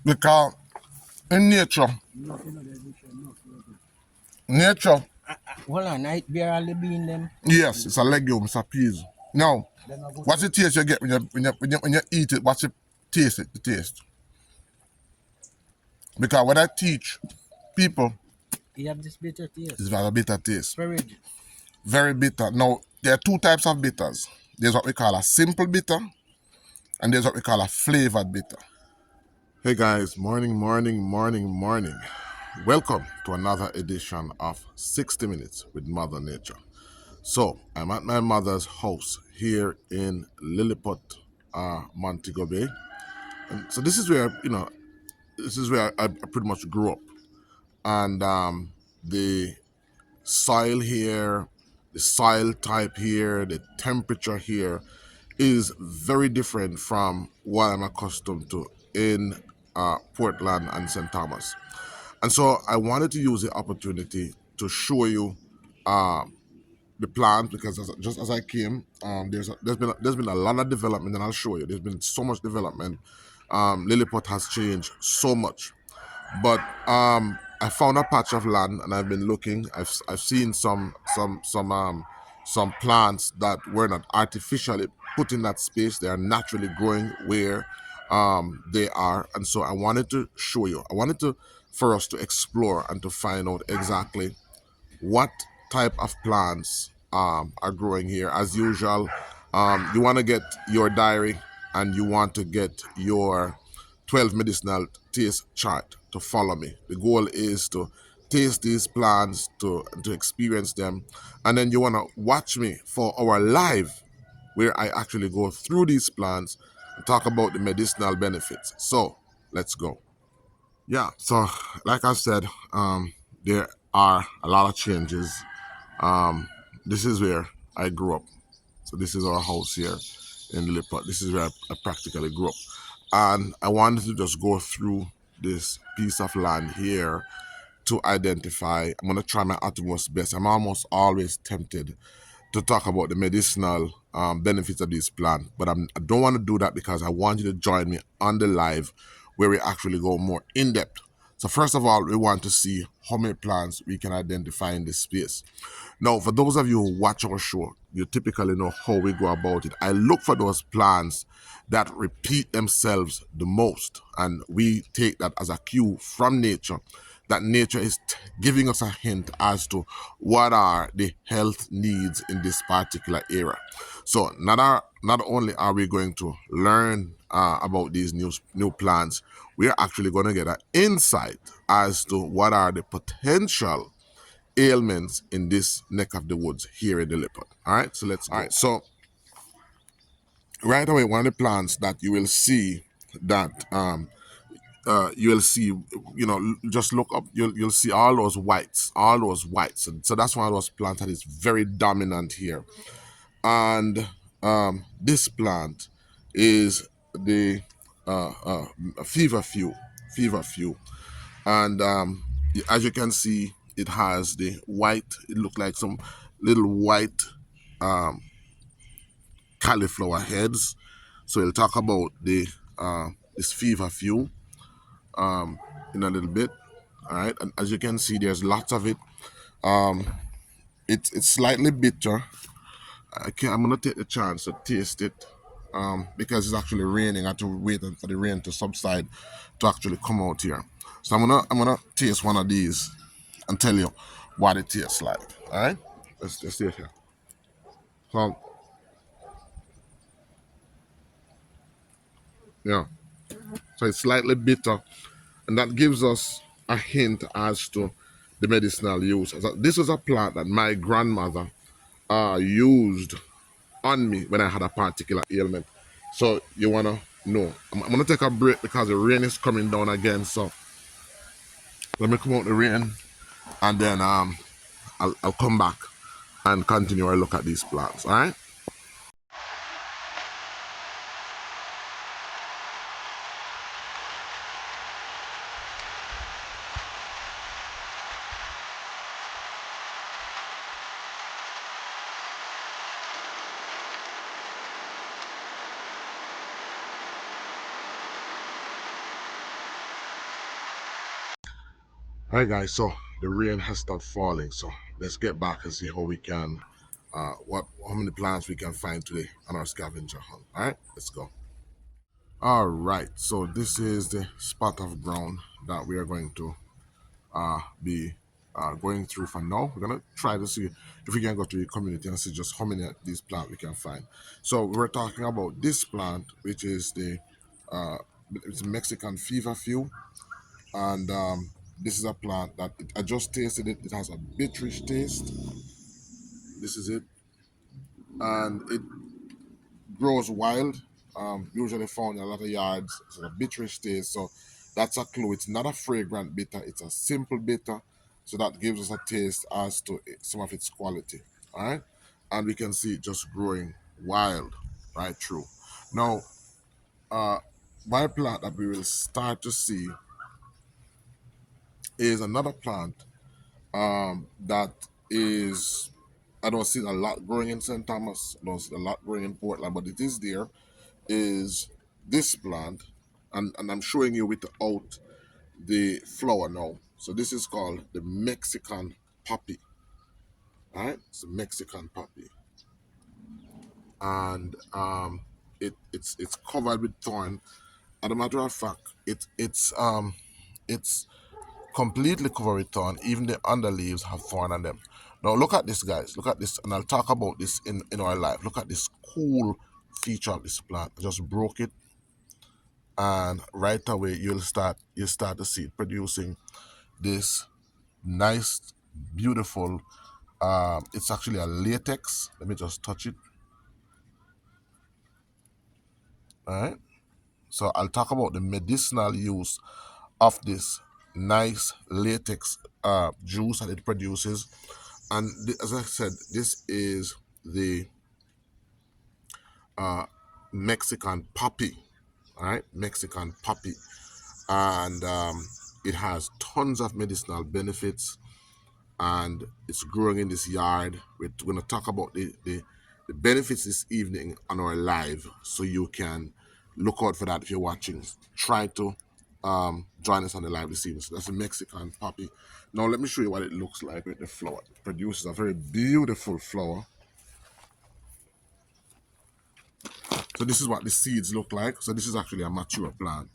Because in nature, Hold on, I barely bean them. yes, it's a legume, it's a peas. Now, what's the taste you get when you eat it? What's the taste? Because when I teach people, You have this bitter it's taste. very bitter taste. Porridge. Very bitter. Now, there are two types of bitters. There's what we call a simple bitter, and there's what we call a flavored bitter. Hey guys, morning. Welcome to another edition of 60 Minutes with Mother Nature. So, I'm at my mother's house here in Lilliput, Montego Bay. And so this is where, I pretty much grew up. And the soil here, the soil type here, the temperature here is very different from what I'm accustomed to in Portland and St. Thomas. And so I wanted to use the opportunity to show you the plants because just as I came, there's been a lot of development, and I'll show you. There's been so much development. Lilliput has changed so much. But I found a patch of land, and I've been looking. I've seen some plants that were not artificially put in that space. They are naturally growing where they are, and so I wanted to show you. I wanted to for us to explore and to find out exactly what type of plants are growing here. As usual, you want to get your diary and you want to get your 12 medicinal taste chart to follow me. The goal is to taste these plants, to experience them, and then you want to watch me for our live where I actually go through these plants and talk about the medicinal benefits. So let's go. Yeah, so like I said, there are a lot of changes. This is where I grew up. So this is our house here in Lilliput. This is where I practically grew up. And I wanted to just go through this piece of land here to identify. I'm going to try my utmost best. I'm almost always tempted to talk about the medicinal benefits of this plant, but I don't want to do that because I want you to join me on the live where we actually go more in depth. So first of all, we want to see how many plants we can identify in this space. Now, for those of you who watch our show, you typically know how we go about it. I look for those plants that repeat themselves the most, and we take that as a cue from nature that nature is giving us a hint as to what are the health needs in this particular era. So not only are we going to learn about these new plants, we are actually going to get an insight as to what are the potential ailments in this neck of the woods here in the Lilliput. All right, so let's go. All right, so right away, one of the plants that you will see that you will see, just look up, you'll see all those whites. So that's one of those plants that is very dominant here. And this plant is the fever few. And as you can see, it has the white, it look like some little white cauliflower heads. So we'll talk about the this fever in a little bit. All right, and as you can see, there's lots of it. It's slightly bitter. I'm gonna take the chance to taste it because it's actually raining. I have to wait for the rain to subside to actually come out here. So I'm gonna taste one of these and tell you what it tastes like. All right, let's see it here. So yeah, so it's slightly bitter, and that gives us a hint as to the medicinal use. So this is a plant that my grandmother used on me when I had a particular ailment. So you wanna know. I'm gonna take a break because the rain is coming down again. So let me come out the rain, and then I'll come back and continue our look at these plants. All right. Alright guys, so the rain has stopped falling, so let's get back and see how we can what how many plants we can find today on our scavenger hunt. Alright, let's go. Alright, so this is the spot of ground that we are going to be going through for now. We're gonna try to see if we can go to the community and see just how many of these plants we can find. So we're talking about this plant, which is the uh, it's Mexican feverfew, and this is a plant that I just tasted it. It has a biterish taste. This is it, and it grows wild. Usually found in a lot of yards. It's a biterish taste, so that's a clue. It's not a fragrant bitter. It's a simple bitter, so that gives us a taste as to some of its quality. All right, and we can see it just growing wild right through. Now, uh, my plant that we will start to see is another plant that is I don't see a lot growing in St. Thomas. I don't see a lot growing in Portland, but it is there. Is this plant, and I'm showing you without the flower now. So this is called the Mexican poppy. All right, it's a Mexican poppy, and it's covered with thorn. As a matter of fact, it's completely covered with thorn. Even the underleaves have thorn on them. Now look at this, guys. Look at this, and I'll talk about this in our life. Look at this cool feature of this plant. I just broke it, and right away you start to see it producing this nice, beautiful. It's actually a latex. Let me just touch it. All right. So I'll talk about the medicinal use of this nice latex juice that it produces. And as I said, this is the Mexican poppy. All right, Mexican poppy, and it has tons of medicinal benefits, and it's growing in this yard. We're going to talk about the benefits this evening on our live, so you can look out for that if you're watching. Try to join us on the live this evening. So that's a Mexican poppy. Now let me show you what it looks like with the flower. It produces a very beautiful flower. So this is what the seeds look like. So this is actually a mature plant.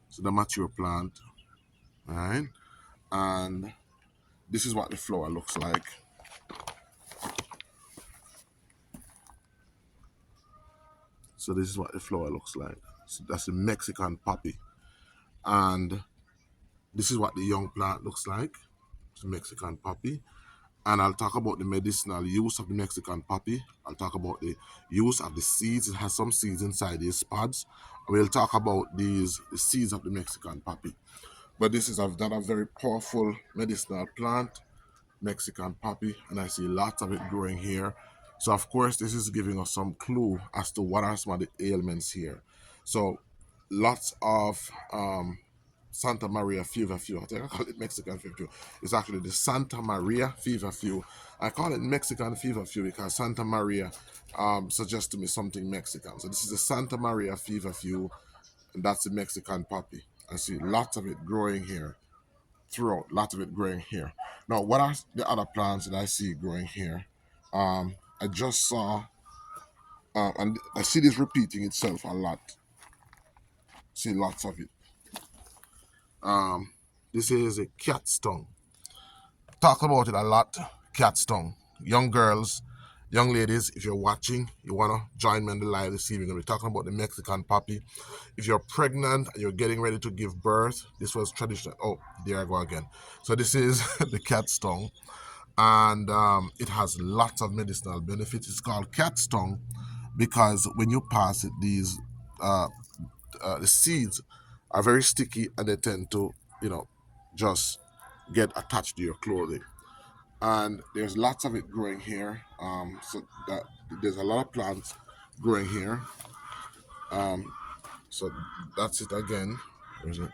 So the mature plant, all right? And this is what the flower looks like. So this is what the flower looks like. So that's the Mexican poppy. And this is what the young plant looks like. It's the Mexican poppy. And I'll talk about the medicinal use of the Mexican poppy. I'll talk about the use of the seeds. It has some seeds inside these pods. We'll talk about the seeds of the Mexican poppy. But this is not a very powerful medicinal plant, Mexican poppy, and I see lots of it growing here. So of course, this is giving us some clue as to what are some of the ailments here. So lots of Santa Maria feverfew. I think I call it Mexican feverfew. It's actually the Santa Maria feverfew. I call it Mexican feverfew because Santa Maria suggests to me something Mexican. So this is the Santa Maria feverfew, and that's the Mexican poppy. I see lots of it growing here throughout, lots of it growing here. Now, what are the other plants that I see growing here? I just saw, and I see this repeating itself a lot. See lots of it. This is a cat's tongue. Talk about it a lot. Cat's tongue. Young girls, young ladies, if you're watching, you want to join me on the live this evening. We're talking about the Mexican poppy. If you're pregnant and you're getting ready to give birth, this was traditional. Oh, there I go again. So this is the cat's tongue, and it has lots of medicinal benefits. It's called cat's tongue because when you pass it, uh, the seeds are very sticky and they tend to, you know, just get attached to your clothing. And there's lots of it growing here. So that there's a lot of plants growing here. So that's it again. There's it.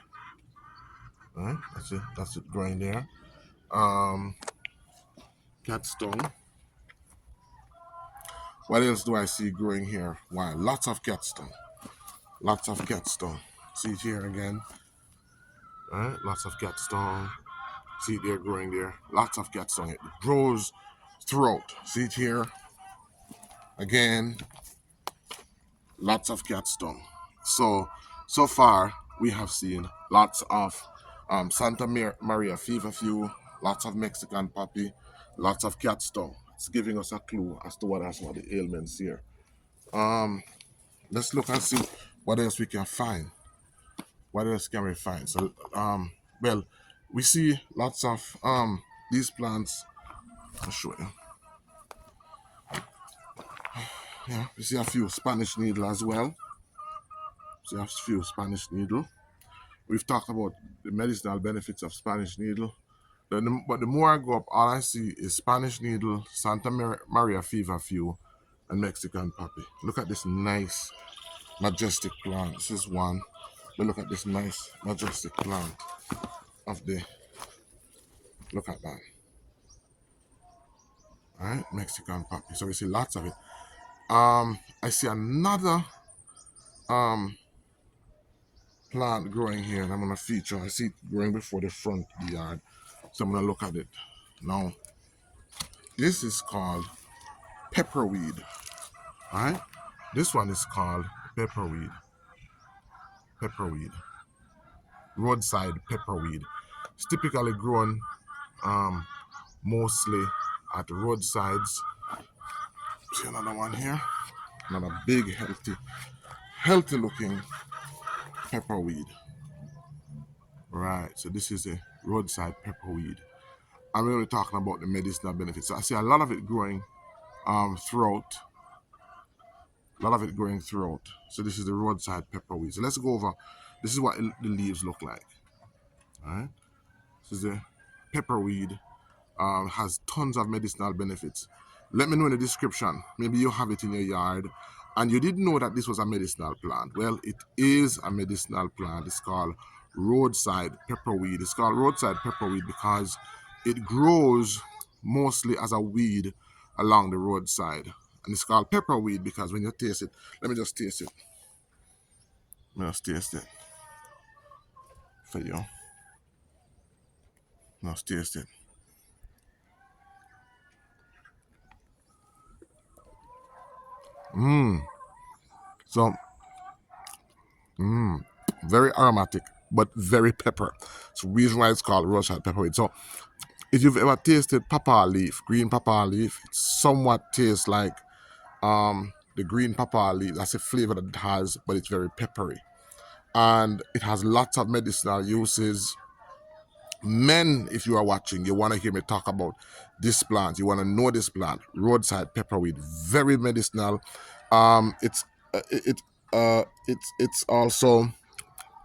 All right, that's it. That's it growing there. Um, Cat's tongue. What else do I see growing here? Wow, lots of cat's tongue. Lots of cat's tongue. See it here again. All right, lots of cat's tongue. See it there growing there. Lots of cat dung. It grows throughout. See it here again. Lots of cat dung. So far we have seen lots of Maria feverfew, lots of Mexican poppy, lots of cat dung. It's giving us a clue as to what are some of the ailments here. Let's look and see what else we can find. What else can we find? So, well, we see lots of these plants. I'll show you. Yeah, we see a few Spanish needle as well. See a few Spanish needle. We've talked about the medicinal benefits of Spanish needle. But the more I go up, all I see is Spanish needle, Maria feverfew, and Mexican poppy. Look at this nice, majestic plant. This is one. But look at this nice, majestic plant of the. Look at that. All right, Mexican poppy. So we see lots of it. I see another plant growing here, and I'm gonna feature. I see it growing before the front of the yard, so I'm gonna look at it now. This is called pepperweed. All right, this one is called pepperweed. Pepperweed, roadside pepperweed. It's typically grown mostly at the roadsides. See another one here. Another big, healthy looking pepperweed. Right. So this is a roadside pepperweed. I'm really talking about the medicinal benefits. So I see a lot of it growing throughout. A lot of it growing throughout. So this is the roadside pepperweed. So let's go over. This is what the leaves look like. All right. This is the pepperweed. Has tons of medicinal benefits. Let me know in the description. Maybe you have it in your yard and you didn't know that this was a medicinal plant. Well, it is a medicinal plant. It's called roadside pepperweed. It's called roadside pepperweed because it grows mostly as a weed along the roadside. And it's called pepperweed because when you taste it, let me just taste it. Let me just taste it for you. Let's taste it. So very aromatic, but very pepper. So reason why it's called roadside pepperweed. So if you've ever tasted papa leaf, green papa leaf, it somewhat tastes like the green papa leaf. That's a flavor that it has, but it's very peppery. And it has lots of medicinal uses. Men, if you are watching, you want to hear me talk about this plant. You want to know this plant, roadside pepperweed, very medicinal. It's it's also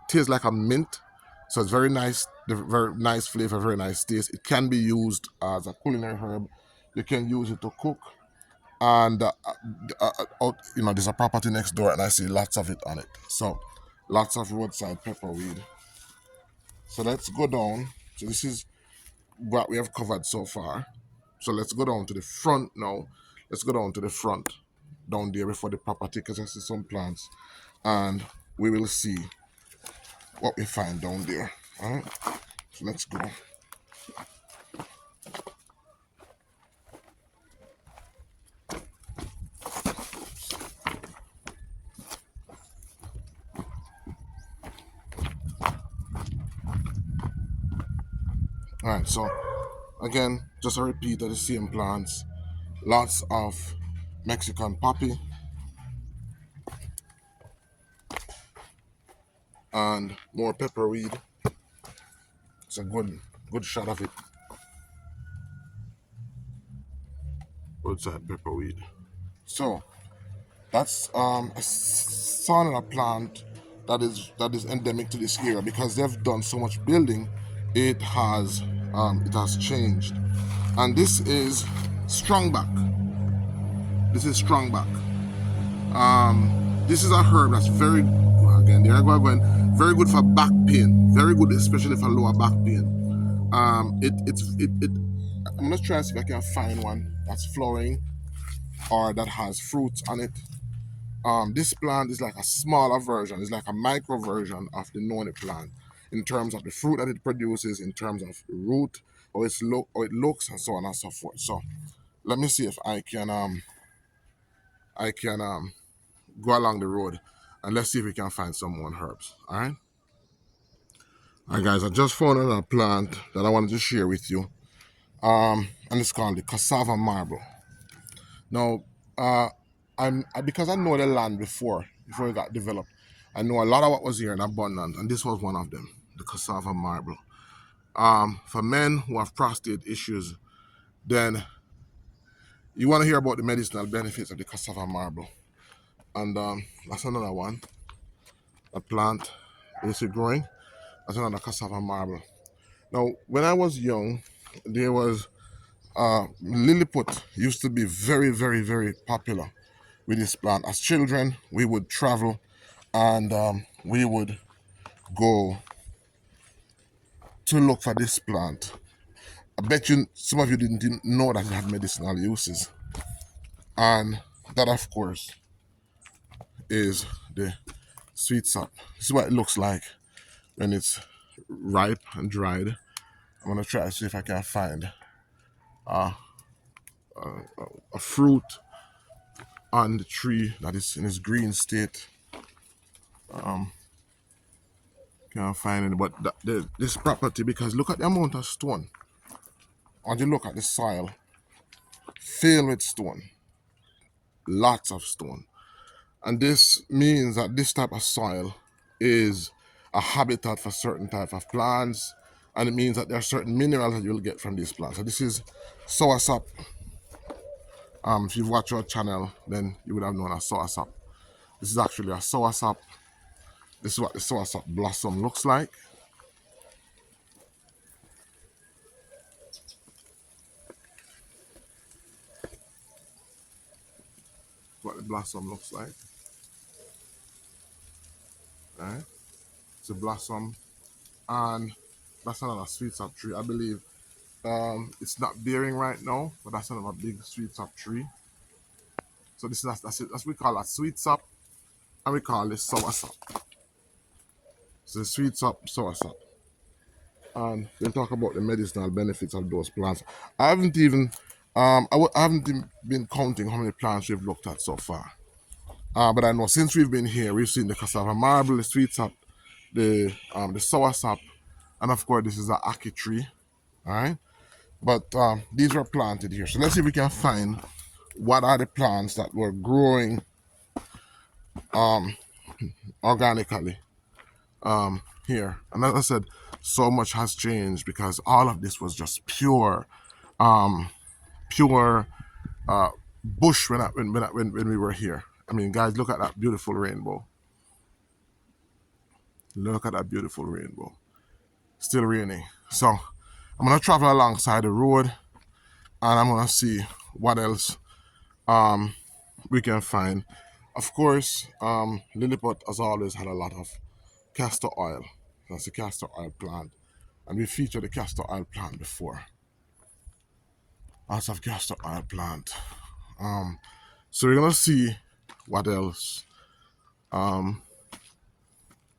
tastes like a mint, so it's very nice. The very nice flavor, very nice taste. It can be used as a culinary herb. You can use it to cook, and there's a property next door, and I see lots of it on it. So, lots of roadside pepperweed. So let's go down. So this is what we have covered so far. So let's go down to the front now. Let's go down to the front, down there before the property, because I see some plants, and we will see what we find down there. All right. So let's go. All right. So again, just a repeat of the same plants. Lots of Mexican poppy and more pepperweed. It's a good shot of it. Roadside pepperweed. So that's a sauna plant that is endemic to this area because they've done so much building. It has changed, and this is strongback. This is strongback. This is a herb that's very, again, there I go again, very good for back pain. Very good, especially for lower back pain. It. I'm gonna try to see if I can find one that's flowering or that has fruits on it. This plant is like a smaller version. It's like a micro version of the noni plant. in terms of the fruit that it produces, in terms of root, how it looks, and so on and so forth. So let me see if I can go along the road, and let's see if we can find some more herbs. All right, guys. I just found another plant that I wanted to share with you. And it's called the cassava marble. Now, because I know the land before it got developed. I know a lot of what was here in abundance, and this was one of them, the cassava marble. For men who have prostate issues, then you want to hear about the medicinal benefits of the cassava marble, and that's another one. A plant is growing. That's another cassava marble. Now, when I was young, there was Lilliput used to be very, very, very popular with this plant. As children, we would travel and we would go to look for this plant. I bet you some of you didn't know that it had medicinal uses. And that, of course, is the sweet sap. This is what it looks like when it's ripe and dried. I'm going to try to see if I can find a fruit on the tree that is in its green state. Can't find it, but this property, because look at the amount of stone. And you look at the soil, filled with stone, lots of stone. And this means that this type of soil is a habitat for certain type of plants, and it means that there are certain minerals that you'll get from these plants. So this is soursop. If you've watched our channel, then you would have known as soursop. This is actually a soursop. This is what the soursop blossom looks like. What the blossom looks like. Right? It's a blossom, and that's another sweet sap tree. I believe it's not bearing right now, but that's another big sweet sap tree. So this is that's it. That's we call that sweet sap, and we call this sour sap. So sweet sap, sour sap, and we'll talk about the medicinal benefits of those plants. I haven't even I haven't been counting how many plants we've looked at so far. But I know since we've been here, we've seen the cassava marble, the sweet sap, the sour sap, and of course this is a ackee tree. All right, but these were planted here. So let's see if we can find what are the plants that were growing organically here. And as I said, so much has changed because all of this was just pure bush when we were here. I mean, guys, look at that beautiful rainbow. Look at that beautiful rainbow. Still raining. So I'm gonna travel alongside the road, and I'm gonna see what else we can find. Of course, Lilliput has always had a lot of castor oil. That's the castor oil plant, and we featured the castor oil plant before. Lots of castor oil plant. So we're gonna see what else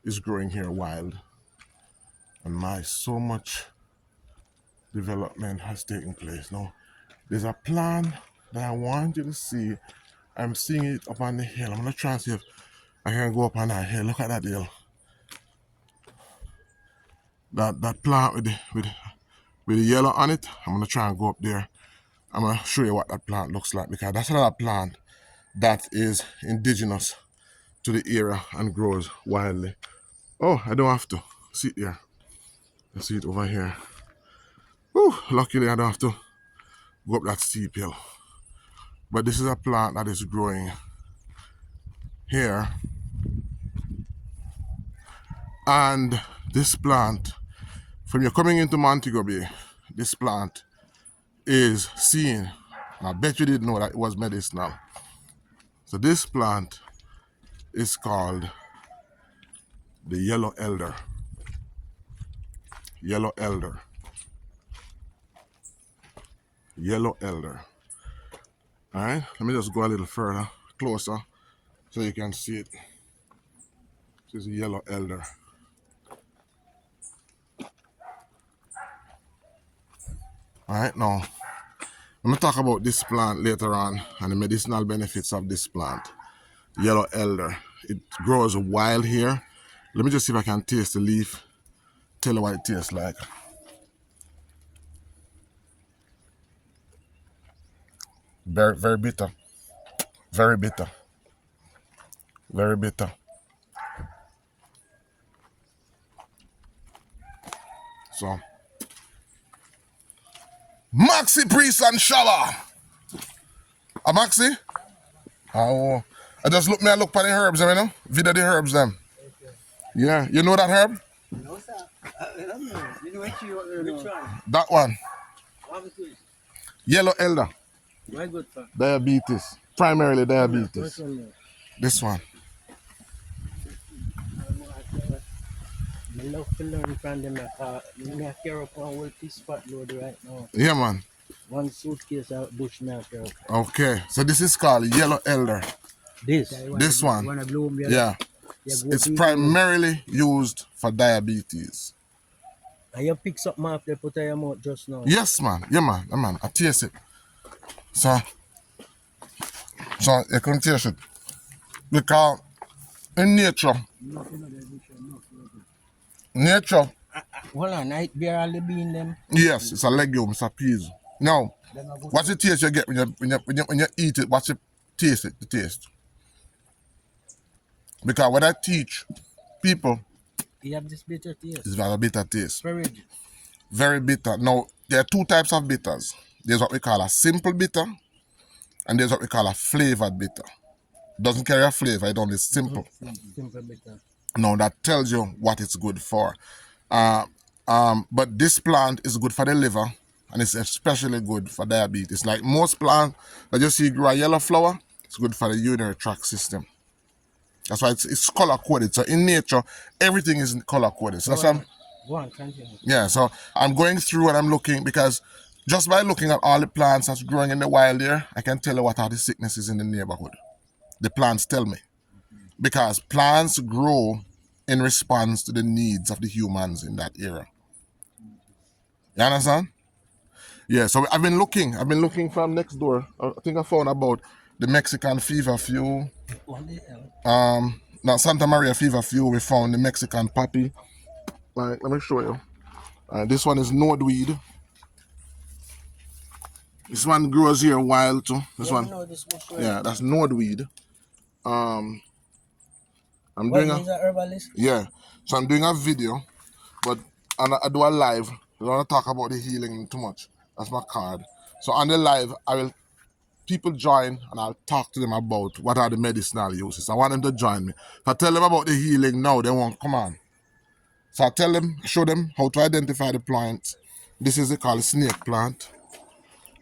is growing here wild. And my so much development has taken place. Now, there's a plant that I want you to see. I'm seeing it up on the hill. I'm gonna try and see if I can go up on that hill. Look at that hill. That plant with the yellow on it. I'm gonna try and go up there. I'm gonna show you what that plant looks like because that's another plant that is indigenous to the area and grows wildly. Oh, I don't have to sit there. I see it over here. Whew, luckily I don't have to go up that steep hill. But this is a plant that is growing here. And this plant, from you coming into Montego Bay, this plant is seen. I bet you didn't know that it was medicinal. So this plant is called the yellow elder. Yellow elder. Yellow elder. All right, let me just go a little further, closer, so you can see it. This is a yellow elder. All right, now I'm gonna talk about this plant later on and the medicinal benefits of this plant. Yellow elder. It grows wild here. Let me just see if I can taste the leaf. Tell you what it tastes like. Very, very bitter. Very bitter. Very bitter. So, Maxi Priest and Shala. A Maxi? Oh, I just look me. I look for the herbs, you know. Video the herbs them. Yeah, you know that herb? No, sir. I don't know. You know which one? That one. What is it? Yellow elder. Very good, sir. Diabetes. Primarily Which diabetes. one? This one. I love to learn from them. I carry up one whole piece fat load right now. Yeah, man. One suitcase of bush milk. Okay, so this is called yellow elder. This? This one. One of bloom, Yeah. It's primarily used for diabetes. And you pick something off there, put in your mouth just now. Yes, man. Yeah, man. Yeah, man. I taste it. So you can taste it. Because in nature, Hold on, I barely bean them. yes, it's a legume, it's a peas. Now, what's the taste you get when you eat it? What's the taste? The taste. Because when I teach people, You have this bitter taste. it's a bitter taste. Very. Very bitter. Now, there are two types of bitters. There's what we call a simple bitter, and there's what we call a flavored bitter. Doesn't carry a flavor, it only simple. Simple bitter. Now, that tells you what it's good for. But this plant is good for the liver, and it's especially good for diabetes. Like most plants that you see grow a yellow flower, it's good for the urinary tract system. That's why it's color coded. So in nature, everything is color coded. So that's why Go on, continue. yeah, so I'm going through and I'm looking because just by looking at all the plants that's growing in the wild here, I can tell you what are the sicknesses in the neighborhood. The plants tell me. Because plants grow in response to the needs of the humans in that area. You understand? Yeah, so I've been looking from next door. I think I found about the Mexican fever few. What the hell? Now Santa Maria fever few, we found the Mexican poppy. Like, let me show you. This one is nordweed. This one grows here wild too. This one, This bush yeah, that's nordweed. I'm What doing is a herbalist? yeah, so I'm doing a video, but I do a live. I don't want to talk about the healing too much. That's my card. So on the live, people join and I'll talk to them about what are the medicinal uses. I want them to join me. If I tell them about the healing now, they won't come on. So I show them how to identify the plants. This is called a snake plant.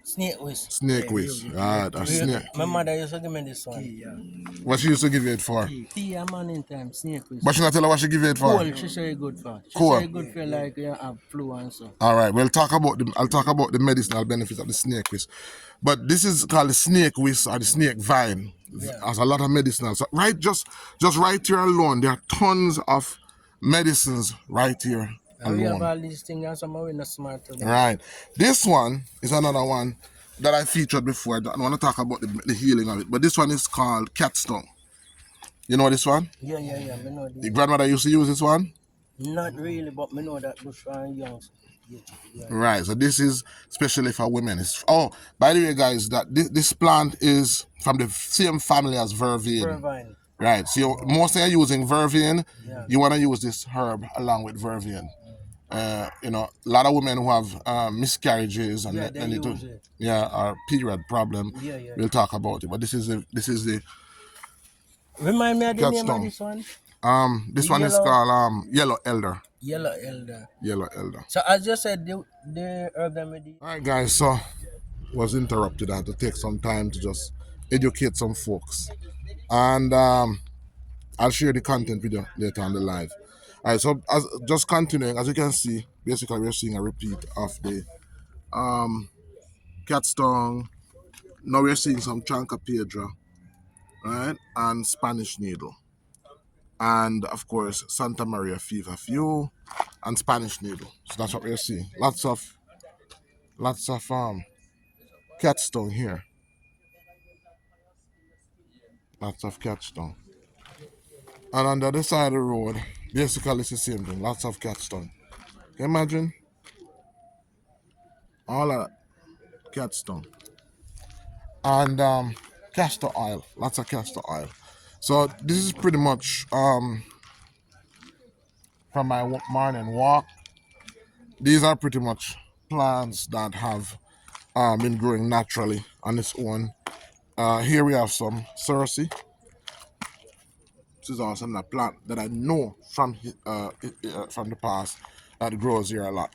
Snake whisk. Snake whisk. Ah, that's snake. My mother used to give me this one. What she used to give you it for? Tea a man in time, snake whisk. But she not tell her what she give you it for? Cool, she say good for. She Cool. say good for like you have flu and so. All right, I'll talk about the medicinal benefits of the snake whisk. But this is called the snake whisk or the snake vine. Yeah. Has a lot of medicinal. So just right here alone, there are tons of medicines right here And we have alone. all these things and some are not smart to them. Right. This one is another one that I featured before. I don't want to talk about the healing of it, but this one is called cat's tongue. You know this one? Yeah. Me know Your this. grandmother used to use this one? Not really, but me know that bush for young. Yeah. Right. So this is especially for women. By the way, guys, that this plant is from the same family as vervain. Irvine. Right. So mostly you're using vervain. Yeah. You want to use this herb along with vervain. A lot of women who have miscarriages and Yeah, they use it. or period problem. Yeah. We'll talk about it. But this is the Remind me of the cat's name tongue. of this one? This one is yellow- called yellow elder. Yellow elder. Yellow elder. So as you said, the herb remedy. All right, guys. So was interrupted. I had to take some time to just educate some folks, and I'll share the content with you later on the live. All right. So just continuing, as you can see, basically we're seeing a repeat of the cat's tongue. Now we're seeing some Chancapiedra, right, and Spanish needle. And of course, Santa Maria fever few and Spanish needle. So that's what we're seeing. Lots of Lots of cat dung here. Lots of cat dung. And on the other side of the road, basically it's the same thing. Lots of cat dung. Can you imagine? All of that cat dung. And castor oil. Lots of castor oil. So this is pretty much from my morning walk. These are pretty much plants that have been growing naturally on its own. Here we have some cerasee. This is also a plant that I know from the past that grows here a lot.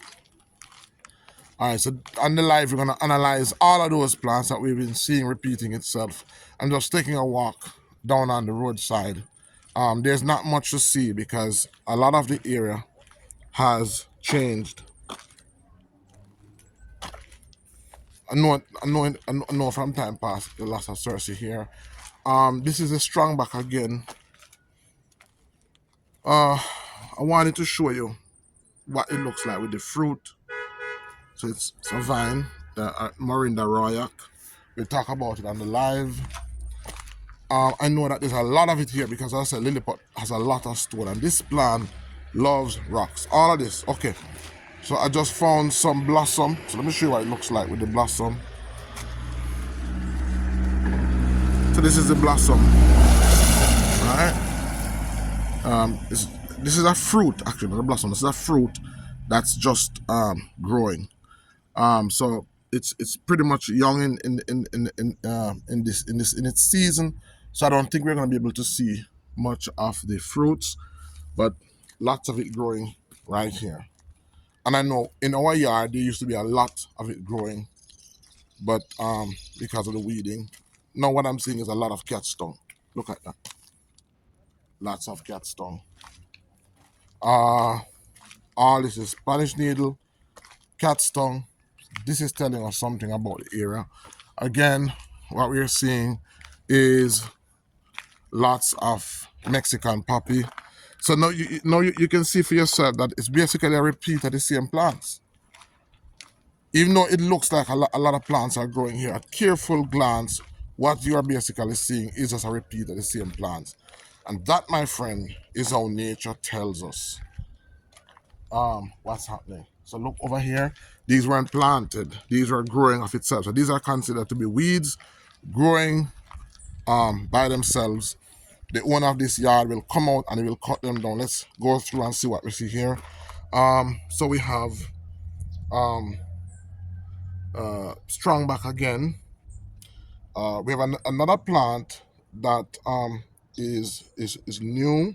All right, so on the live, we're gonna analyze all of those plants that we've been seeing repeating itself. I'm just taking a walk down on the roadside. There's not much to see because a lot of the area has changed. I know from time past the loss of Cersei here. This is a strong back again. I wanted to show you what it looks like with the fruit. So it's a vine, the Morinda Royak. We'll talk about it on the live. I know that there's a lot of it here because as I said, Lilliput has a lot of stone, and this plant loves rocks. All of this, okay. So I just found some blossom. So let me show you what it looks like with the blossom. So this is the blossom. All right. This is a fruit, actually, not a blossom. This is a fruit that's just growing. So it's pretty much young in its season. So I don't think we're gonna be able to see much of the fruits, but lots of it growing right here. And I know in our yard there used to be a lot of it growing, but because of the weeding, now what I'm seeing is a lot of cat dung. Look at that, lots of cat dung. All this is Spanish needle, cat dung. This is telling us something about the area. Again, what we're seeing is lots of Mexican poppy. So now you can see for yourself that it's basically a repeat of the same plants. Even though it looks like a lot of plants are growing here, at careful glance, what you are basically seeing is just a repeat of the same plants. And that, my friend, is how nature tells us what's happening. So look over here. These weren't planted. These were growing of itself. So these are considered to be weeds growing by themselves. The owner of this yard will come out and he will cut them down. Let's go through and see what we see here. So we have strong back again. We have another plant that is new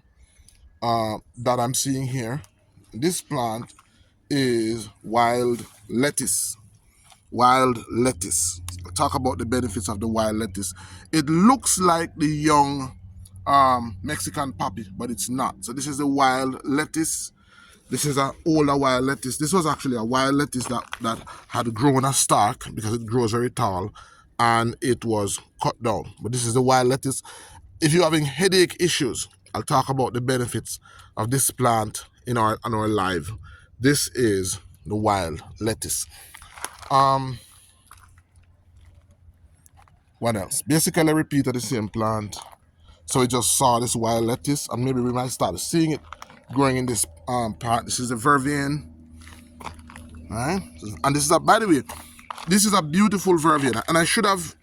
that I'm seeing here. This plant is wild lettuce. Wild lettuce. Talk about the benefits of the wild lettuce. It looks like the young Mexican poppy, but it's not. So this is the wild lettuce. This is an older wild lettuce. This was actually a wild lettuce that had grown a stalk because it grows very tall and it was cut down. But this is the wild lettuce. If you're having headache issues, I'll talk about the benefits of this plant on our live. This is the wild lettuce. What else? Basically, I repeated the same plant. So we just saw this wild lettuce, and maybe we might start seeing it growing in this part. This is the vervain, right? And this is by the way, this is a beautiful vervain, and I should have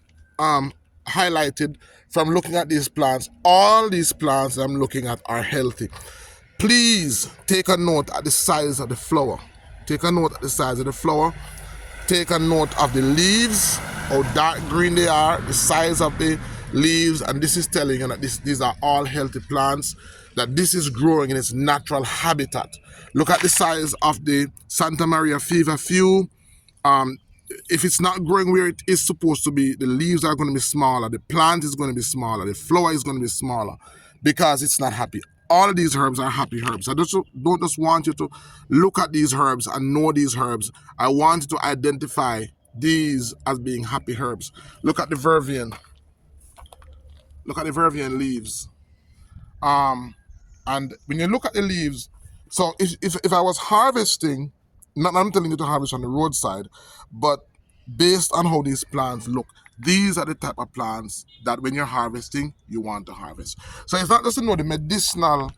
highlighted from looking at these plants. All these plants I'm looking at are healthy. Please take a note at the size of the flower. Take a note at the size of the flower. Take a note of the leaves, how dark green they are, the size of the leaves, and this is telling you that these are all healthy plants, that this is growing in its natural habitat. Look at the size of the Santa Maria fever few. If it's not growing where it is supposed to be, the leaves are going to be smaller, the plant is going to be smaller, the flower is going to be smaller because it's not happy. All of these herbs are happy herbs. I don't just want you to look at these herbs and know these herbs. I want you to identify these as being happy herbs. Look at the vervain. Look at the vervain leaves. And when you look at the leaves, so if I was harvesting not I'm telling you to harvest on the roadside, but based on how these plants look, these are the type of plants that when you're harvesting, you want to harvest. So it's not just to know the medicinal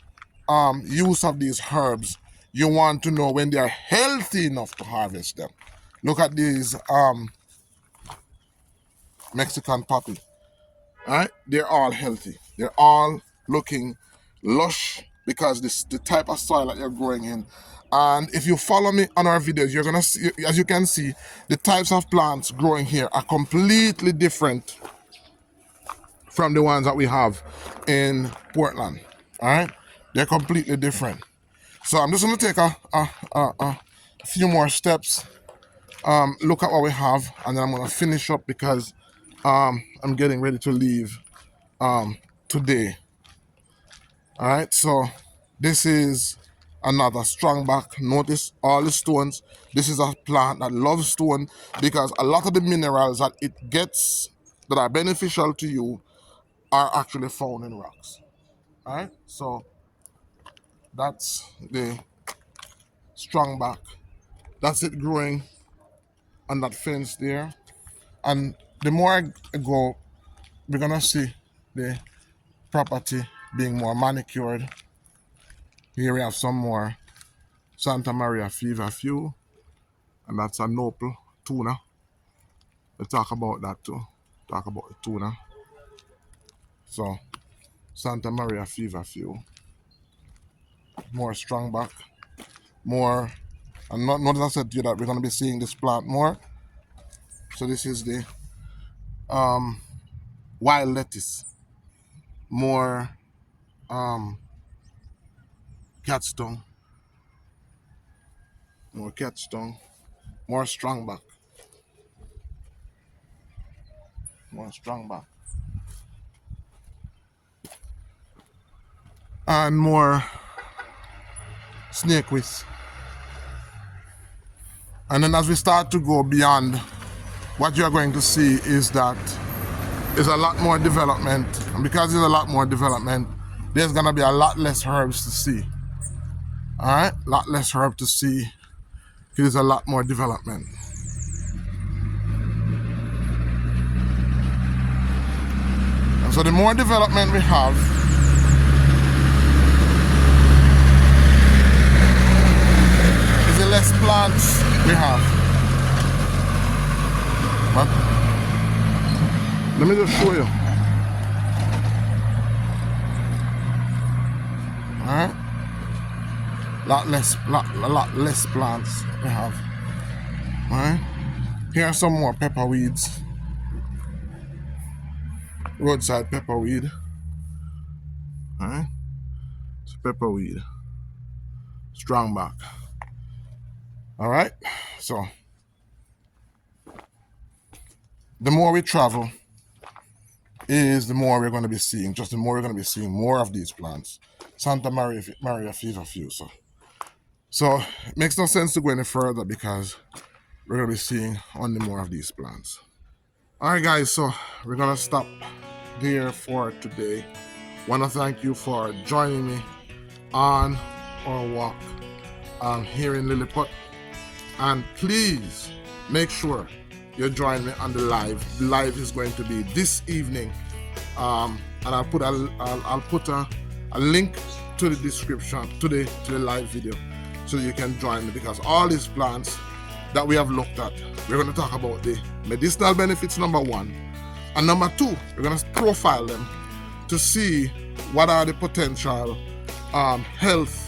use of these herbs. You want to know when they are healthy enough to harvest them. Look at these Mexican poppy. All right, they're all healthy. They're all looking lush because this the type of soil that you're growing in. And if you follow me on our videos, you're gonna see, as you can see, the types of plants growing here are completely different from the ones that we have in Portland. All right, they're completely different. So I'm just gonna take a few more steps, look at what we have, and then I'm gonna finish up because I'm getting ready to leave today. All right, so this is another strong back. Notice all the stones. This is a plant that loves stone because a lot of the minerals that it gets that are beneficial to you are actually found in rocks. All right, so that's the strong back. That's it growing on that fence there. And the more I go, we're gonna see the property being more manicured. Here we have some more Santa Maria feverfew, and that's a nopal tuna. We'll talk about that too. Talk about the tuna. So Santa Maria feverfew, more strong back, more. And not notice I said to you that we're gonna be seeing this plant more. So this is the wild lettuce, more cat's tongue, more cat's tongue, more strong back, more strong back, and more snake whisk. And then as we start to go beyond, what you're going to see is that there's a lot more development. And because there's a lot more development, there's gonna be a lot less herbs to see. All right, a lot less herb to see. There's a lot more development. And so the more development we have, the less plants we have. But let me just show you. Alright? A lot less plants we have. Alright? Here are some more pepper weeds. Roadside pepper weed. Alright? It's pepper weed. Strong back. All right, so the more we travel is the more we're going to be seeing, just the more we're going to be seeing more of these plants. Santa Maria feverfew. So it makes no sense to go any further because we're going to be seeing only more of these plants. All right, guys, so we're going to stop there for today. Want to thank you for joining me on our walk here in Lilliput. And please make sure you join me on the live. The live is going to be this evening, and I'll put a link to the description to the live video, so you can join me, because all these plants that we have looked at, we're going to talk about the medicinal benefits, number one, and number two, we're going to profile them to see what are the potential health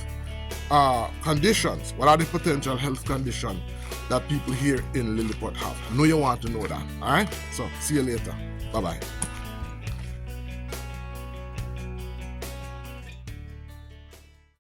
conditions. What are the potential health conditions that people here in Lilliput have? I know you want to know that. All right, so see you later. Bye bye.